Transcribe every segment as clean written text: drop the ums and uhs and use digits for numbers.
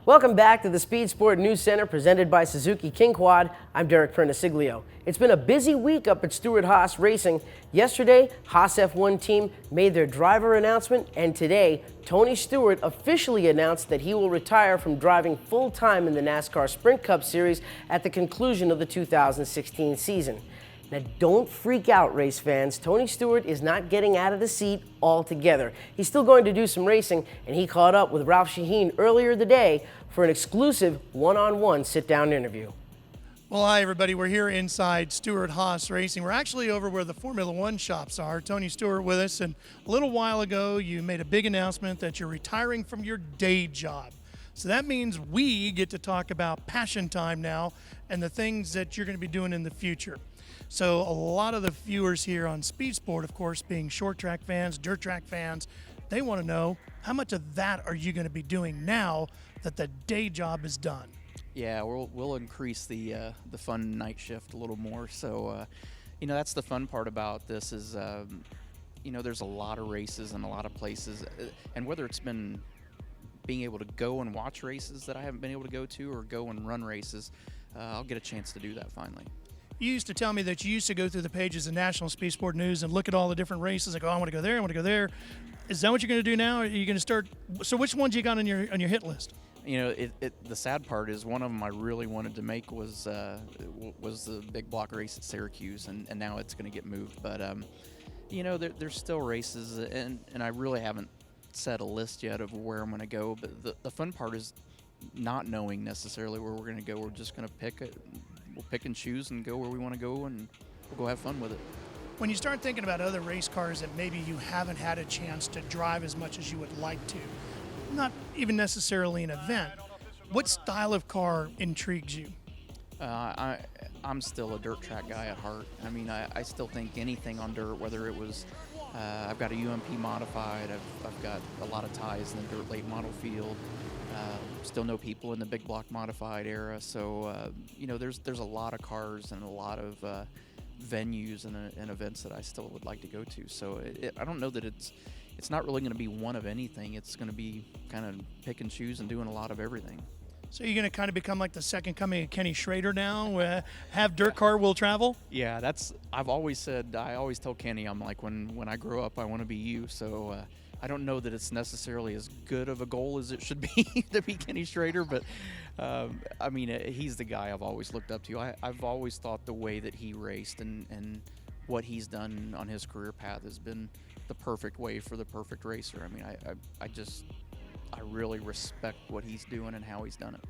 Welcome back to the Speed Sport News Center presented by Suzuki King Quad. I'm Derek Pernasiglio. It's been a busy week up at Stewart-Haas Racing. Yesterday, Haas F1 team made their driver announcement, and today, Tony Stewart officially announced that he will retire from driving full-time in the NASCAR Sprint Cup Series at the conclusion of the 2016 season. Now, don't freak out, race fans. Tony Stewart is not getting out of the seat altogether. He's still going to do some racing, and he caught up with Ralph Sheheen earlier today for an exclusive one-on-one sit-down interview. Well, hi, everybody. We're here inside Stewart-Haas Racing. We're actually over where the Formula One shops are. Tony Stewart with us, and a little while ago, you made a big announcement that you're retiring from your day job. So that means we get to talk about passion time now and the things that you're going to be doing in the future. So a lot of the viewers here on Speed Sport, of course, being short track fans, dirt track fans, they want to know how much of that are you going to be doing now that the day job is done? Yeah, we'll increase the fun night shift a little more. So, that's the fun part about this is, there's a lot of races and a lot of places, and whether it's been being able to go and watch races that I haven't been able to go to or go and run races, I'll get a chance to do that finally. You used to tell me that you used to go through the pages of National Speed Sport News and look at all the different races and go, I want to go there, I want to go there. Is that what you're going to do now? Are you going to start? So which ones you got on your hit list? The sad part is one of them I really wanted to make was the big block race at Syracuse, and now it's going to get moved. But, there's still races, and I really haven't set a list yet of where I'm going to go. But the fun part is not knowing necessarily where we're going to go. We're just going to pick it. We'll pick and choose and go where we want to go, and we'll go have fun with it. When you start thinking about other race cars that maybe you haven't had a chance to drive as much as you would like to, not even necessarily an event, what style of car intrigues you? I'm still a dirt track guy at heart. I mean, I still think anything on dirt, whether it was I've got a UMP modified, I've got a lot of ties in the dirt late model field. Still know people in the big block modified era, so there's a lot of cars and a lot of venues and events that I still would like to go to. So I don't know that it's not really going to be one of anything. It's going to be kind of pick and choose and doing a lot of everything. So you're going to kind of become like the second coming of Kenny Schrader now, have dirt car will travel? Yeah, I've always said, I always tell Kenny, I'm like, when I grow up, I want to be you. So I don't know that it's necessarily as good of a goal as it should be to be Kenny Schrader, but he's the guy I've always looked up to. I've always thought the way that he raced and what he's done on his career path has been the perfect way for the perfect racer. I mean, I really respect what he's doing and how he's done it.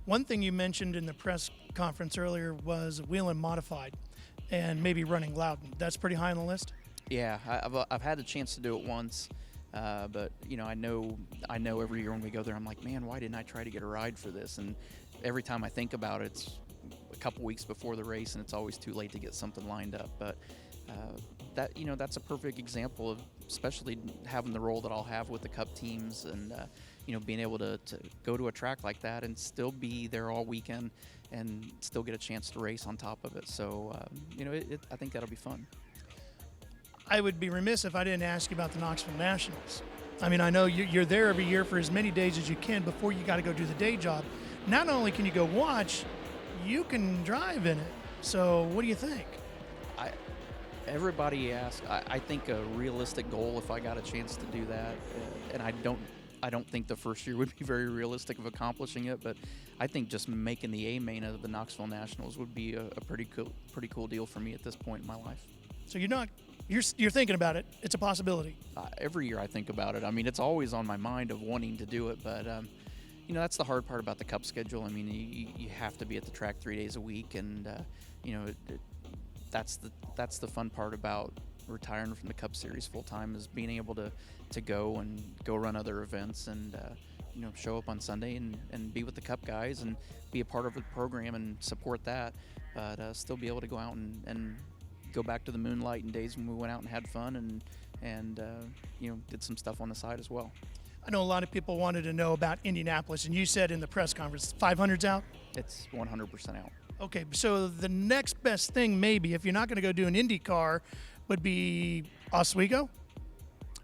One thing you mentioned in the press conference earlier was Whelen Modified and maybe running Loudon. That's pretty high on the list? Yeah, I've had the chance to do it once. But I know every year when we go there, I'm like, man, why didn't I try to get a ride for this? And every time I think about it, it's a couple weeks before the race, and it's always too late to get something lined up. But that's a perfect example of, especially having the role that I'll have with the Cup teams, and being able to go to a track like that and still be there all weekend and still get a chance to race on top of it. So I think that'll be fun. I would be remiss if I didn't ask you about the Knoxville Nationals. I mean, I know you're there every year for as many days as you can before you got to go do the day job. Not only can you go watch, you can drive in it. So what do you think? Everybody asks. I think a realistic goal, if I got a chance to do that, and I don't think the first year would be very realistic of accomplishing it, but I think just making the A main of the Knoxville Nationals would be a pretty cool deal for me at this point in my life. So you're thinking about it. It's a possibility. Every year I think about it. I mean, it's always on my mind of wanting to do it, but that's the hard part about the Cup schedule. I mean, you have to be at the track 3 days a week, and that's the fun part about retiring from the Cup Series full time, is being able to go run other events and show up on Sunday and be with the Cup guys and be a part of the program and support that, but still be able to go out and go back to the moonlight and days when we went out and had fun and did some stuff on the side as well. I know a lot of people wanted to know about Indianapolis, and you said in the press conference, 500's out? It's 100% out. Okay, so the next best thing maybe, if you're not going to go do an IndyCar, would be Oswego?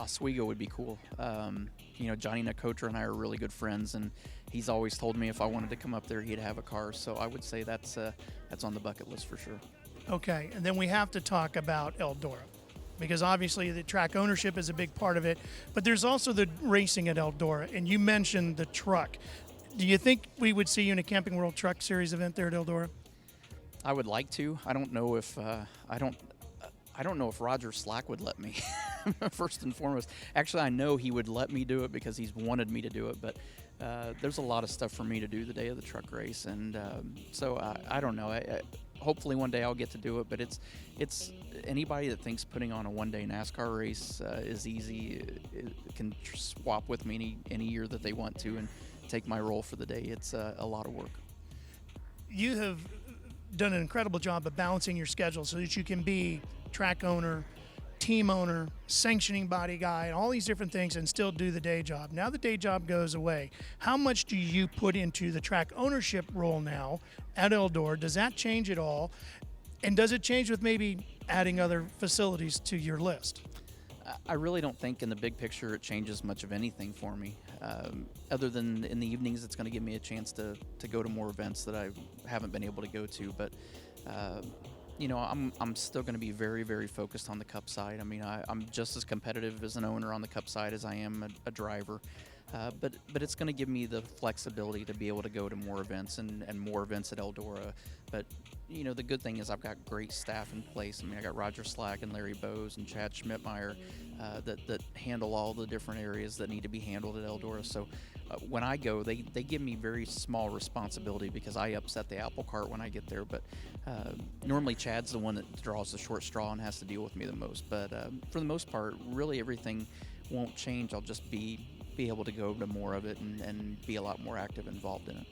Oswego would be cool. Johnny Nakotra and I are really good friends, and he's always told me if I wanted to come up there, he'd have a car. So I would say that's on the bucket list for sure. Okay, and then we have to talk about Eldora, because obviously the track ownership is a big part of it, but there's also the racing at Eldora, and you mentioned the truck. Do you think we would see you in a Camping World Truck Series event there at Eldora? I would like to. I don't know if I don't know if Roger Slack would let me. First and foremost, actually, I know he would let me do it because he's wanted me to do it. But there's a lot of stuff for me to do the day of the truck race, and so I don't know. Hopefully, one day I'll get to do it. But it's anybody that thinks putting on a one-day NASCAR race is easy. It can swap with me any year that they want to and take my role for the day. It's a lot of work. You have done an incredible job of balancing your schedule so that you can be track owner, team owner, sanctioning body guy, and all these different things, and still do the day job. Now the day job goes away. How much do you put into the track ownership role now at Eldora? Does that change at all? And does it change with maybe adding other facilities to your list? I really don't think in the big picture it changes much of anything for me, other than in the evenings it's going to give me a chance to go to more events that I haven't been able to go to. But you know, I'm still going to be very, very focused on the Cup side. I mean, I'm just as competitive as an owner on the Cup side as I am a driver. But it's going to give me the flexibility to be able to go to more events and more events at Eldora. But, you know, the good thing is I've got great staff in place. I mean, I got Roger Slack and Larry Bowes and Chad Schmidtmeyer that handle all the different areas that need to be handled at Eldora. So when I go, they give me very small responsibility because I upset the apple cart when I get there. But normally Chad's the one that draws the short straw and has to deal with me the most. But for the most part, really everything won't change. I'll just be able to go to more of it and be a lot more active and involved in it.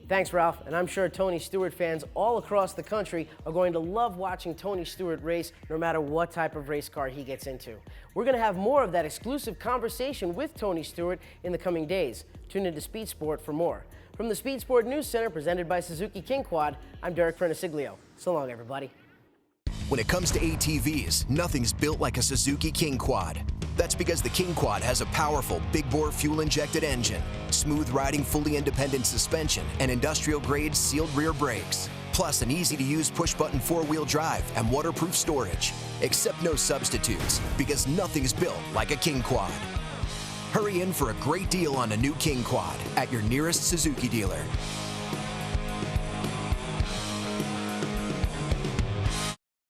Thanks, Ralph, and I'm sure Tony Stewart fans all across the country are going to love watching Tony Stewart race no matter what type of race car he gets into. We're going to have more of that exclusive conversation with Tony Stewart in the coming days. Tune into Speed Sport for more. From the Speed Sport News Center presented by Suzuki King Quad, I'm Derek Prenasiglio. So long, everybody. When it comes to ATVs, nothing's built like a Suzuki King Quad. That's because the King Quad has a powerful, big-bore fuel-injected engine, smooth-riding, fully independent suspension, and industrial-grade sealed rear brakes, plus an easy-to-use push-button four-wheel drive and waterproof storage. Except no substitutes, because nothing's built like a King Quad. Hurry in for a great deal on a new King Quad at your nearest Suzuki dealer.